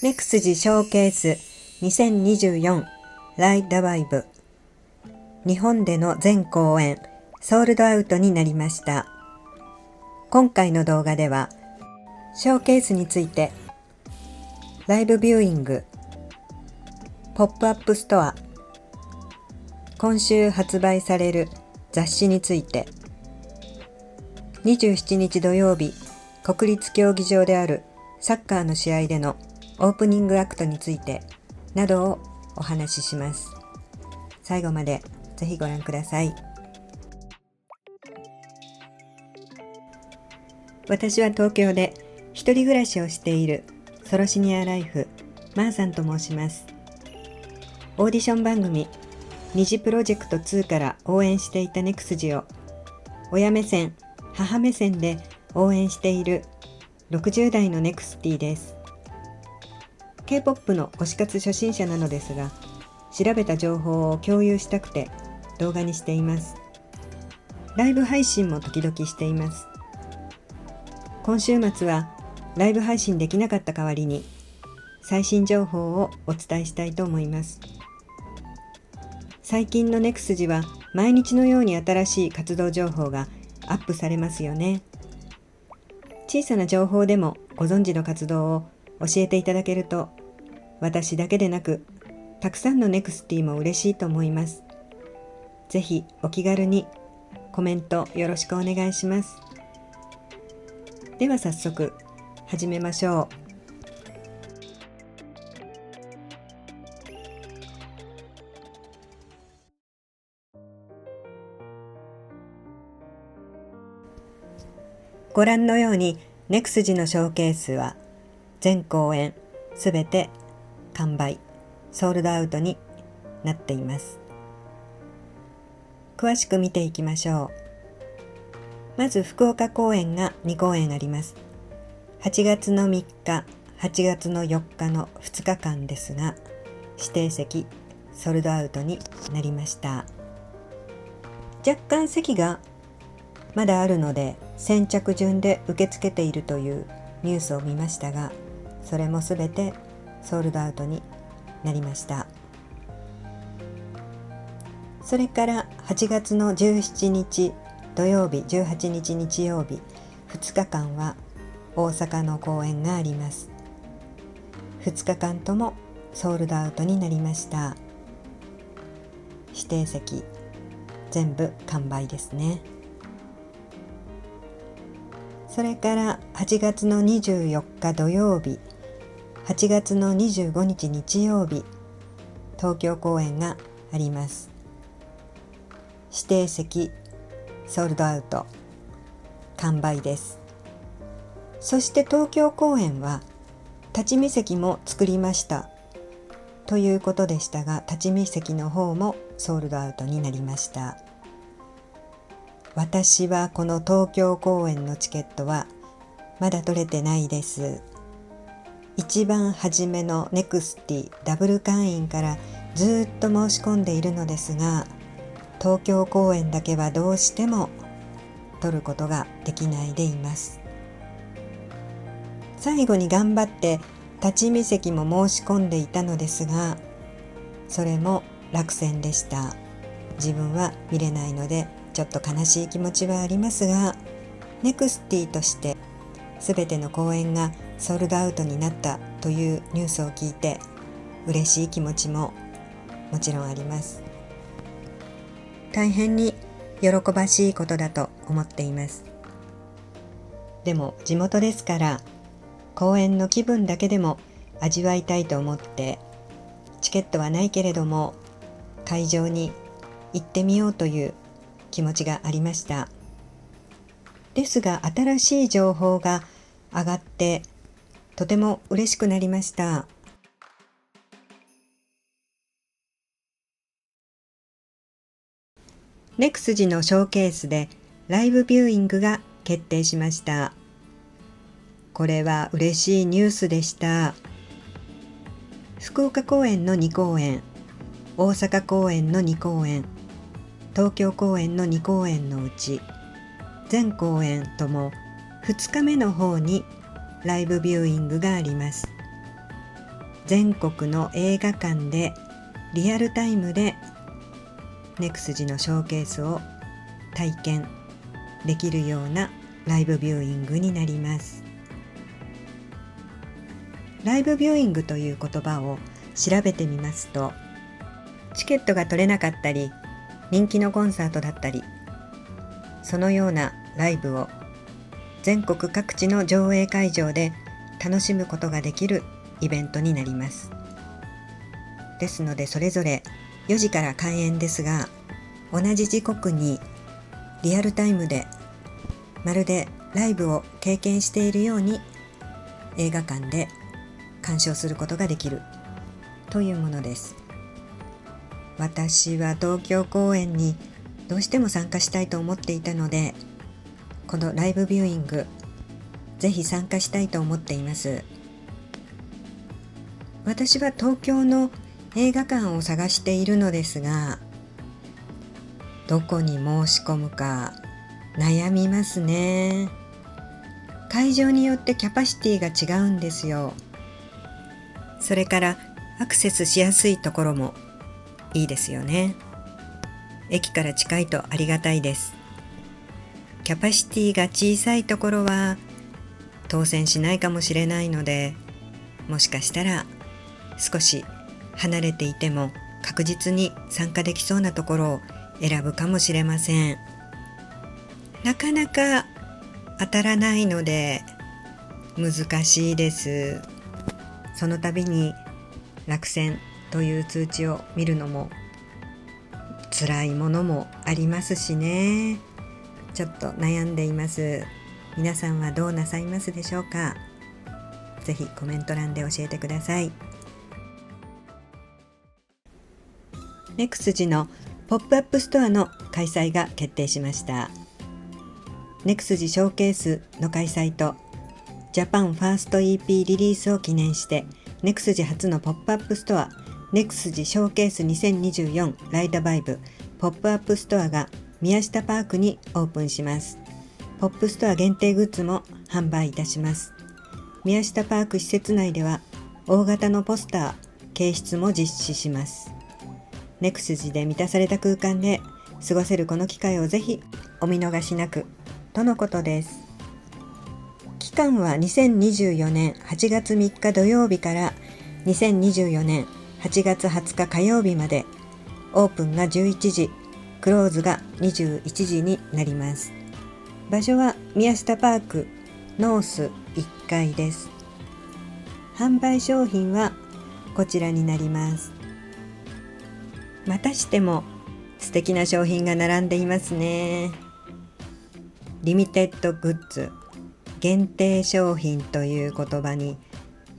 ネクスジショーケース2024ライドワイブ、日本での全公演ソールドアウトになりました。今回の動画ではショーケースについて、ライブビューイング、ポップアップストア、今週発売される雑誌について、27日土曜日国立競技場であるサッカーの試合でのオープニングアクトについてなどをお話しします。最後までぜひご覧ください。私は東京で一人暮らしをしているソロシニアライフマーさんと申します。オーディション番組虹プロジェクト2から応援していたネクスジを親目線、母目線で応援している60代のネクスティです。K-POP の推し活初心者なのですが、調べた情報を共有したくて動画にしています。ライブ配信も時々しています。今週末はライブ配信できなかった代わりに最新情報をお伝えしたいと思います。最近のネクスジは毎日のように新しい活動情報がアップされますよね。小さな情報でもご存知の活動を教えていただけると、私だけでなくたくさんのネクスティも嬉しいと思います。ぜひお気軽にコメントよろしくお願いします。では早速始めましょう。ご覧のようにネクスジのショーケースは全公演すべて完売、ソールドアウトになっています。詳しく見ていきましょう。まず福岡公演が2公演あります。8月の3日、8月の4日の2日間ですが、指定席ソールドアウトになりました。若干席がまだあるので先着順で受け付けているというニュースを見ましたが、それもすべてソールドアウトになりました。それから8月の17日土曜日、18日日曜日2日間は大阪の公演があります。2日間ともソールドアウトになりました。指定席全部完売ですね。それから8月の24日土曜日、8月の25日日曜日、東京公演があります。指定席ソールドアウト完売です。そして東京公演は立ち見席も作りましたということでしたが、立ち見席の方もソールドアウトになりました。私はこの東京公演のチケットはまだ取れてないです。一番初めのネクスティダブル会員からずっと申し込んでいるのですが、東京公演だけはどうしても取ることができないでいます。最後に頑張って立ち見席も申し込んでいたのですが、それも落選でした。自分は見れないのでちょっと悲しい気持ちはありますが、ネクスティとして全ての公演がソールドアウトになったというニュースを聞いて嬉しい気持ちももちろんあります。大変に喜ばしいことだと思っています。でも地元ですから公演の気分だけでも味わいたいと思って、チケットはないけれども会場に行ってみようという気持ちがありました。ですが新しい情報が上がってとても嬉しくなりました。ネクスジのショーケースでライブビューイングが決定しました。これは嬉しいニュースでした。福岡公演の2公演、大阪公演の2公演、東京公演の2公演のうち全公演とも2日目の方にライブビューイングがあります。全国の映画館でリアルタイムでネクスジのショーケースを体験できるようなライブビューイングになります。ライブビューイングという言葉を調べてみますと、チケットが取れなかったり、人気のコンサートだったり、そのようなライブを全国各地の上映会場で楽しむことができるイベントになります。ですのでそれぞれ4時から開演ですが、同じ時刻にリアルタイムでまるでライブを経験しているように映画館で鑑賞することができるというものです。私は東京公演にどうしても参加したいと思っていたので、このライブビューイングぜひ参加したいと思っています。私は東京の映画館を探しているのですが、どこに申し込むか悩みますね。会場によってキャパシティが違うんですよ。それからアクセスしやすいところもいいですよね。駅から近いとありがたいです。キャパシティが小さいところは当選しないかもしれないので、もしかしたら少し離れていても確実に参加できそうなところを選ぶかもしれません。なかなか当たらないので難しいです。その度に落選という通知を見るのも辛いものもありますしね。ちょっと悩んでいます。皆さんはどうなさいますでしょうか。ぜひコメント欄で教えてください。ネクスジのポップアップストアの開催が決定しました。ネクスジショーケースの開催とジャパンファースト EP リリースを記念して、ネクスジ初のポップアップストアネクスジショーケース2024ライドバイブポップアップストアが宮下パークにオープンします。ポップストア限定グッズも販売いたします。宮下パーク施設内では大型のポスター掲出も実施します。ネクスジで満たされた空間で過ごせるこの機会をぜひお見逃しなくとのことです。期間は2024年8月3日土曜日から2024年8月20日火曜日まで、オープンが11時、クローズが21時になります。場所は宮下パークノース1階です。販売商品はこちらになります。またしても素敵な商品が並んでいますね。リミテッドグッズ、限定商品という言葉に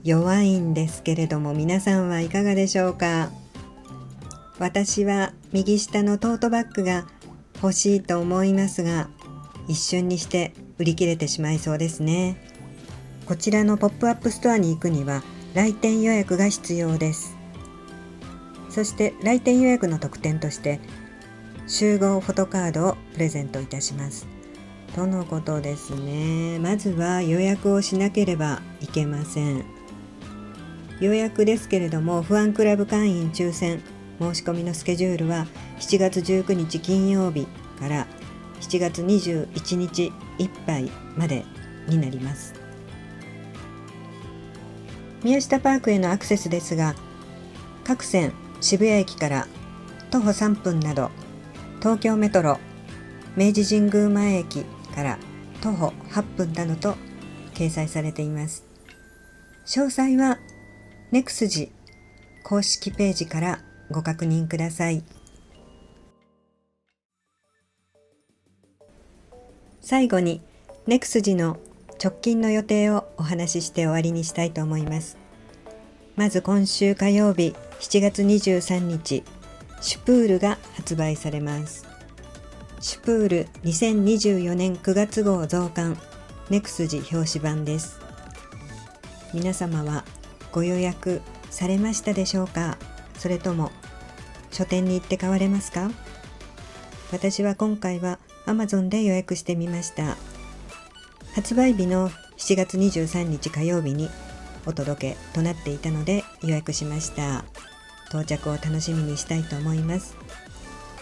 弱いんですけれども、皆さんはいかがでしょうか。私は右下のトートバッグが欲しいと思いますが、一瞬にして売り切れてしまいそうですね。こちらのポップアップストアに行くには来店予約が必要です。そして来店予約の特典として集合フォトカードをプレゼントいたしますとのことですね。まずは予約をしなければいけません。予約ですけれども、ファンクラブ会員抽選申し込みのスケジュールは7月19日金曜日から7月21日いっぱいまでになります。宮下パークへのアクセスですが、各線渋谷駅から徒歩3分など、東京メトロ明治神宮前駅から徒歩8分などと掲載されています。詳細はネクスジ公式ページからご確認ください。最後にネクスジの直近の予定をお話しして終わりにしたいと思います。まず今週火曜日7月23日、シュプールが発売されます。シュプール2024年9月号増刊ネクスジ表紙版です。皆様はご予約されましたでしょうか。それとも書店に行って買われますか。私は今回は Amazon で予約してみました。発売日の7月23日火曜日にお届けとなっていたので予約しました。到着を楽しみにしたいと思います。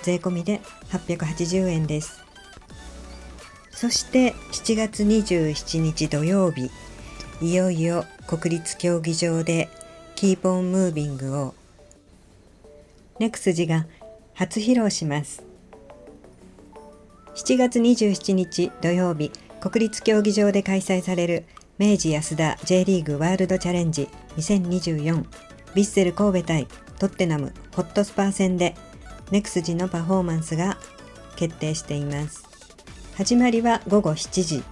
税込みで880円です。そして7月27日土曜日、いよいよ国立競技場でキープオンムービングをネクスジが初披露します。7月27日土曜日、国立競技場で開催される明治安田 J リーグワールドチャレンジ2024ヴィッセル神戸対トッテナムホットスパー戦でネクスジのパフォーマンスが決定しています。始まりは午後7時。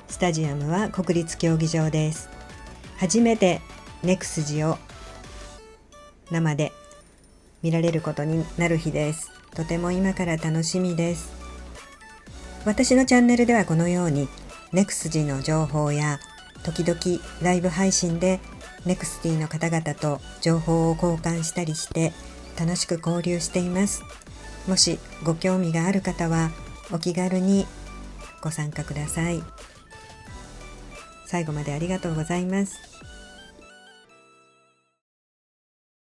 スタジアムは国立競技場です。初めてネクスジを生で見られることになる日です。とても今から楽しみです。私のチャンネルではこのようにネクスジの情報や時々ライブ配信でネクスティの方々と情報を交換したりして楽しく交流しています。もしご興味がある方はお気軽にご参加ください。最後までありがとうございます。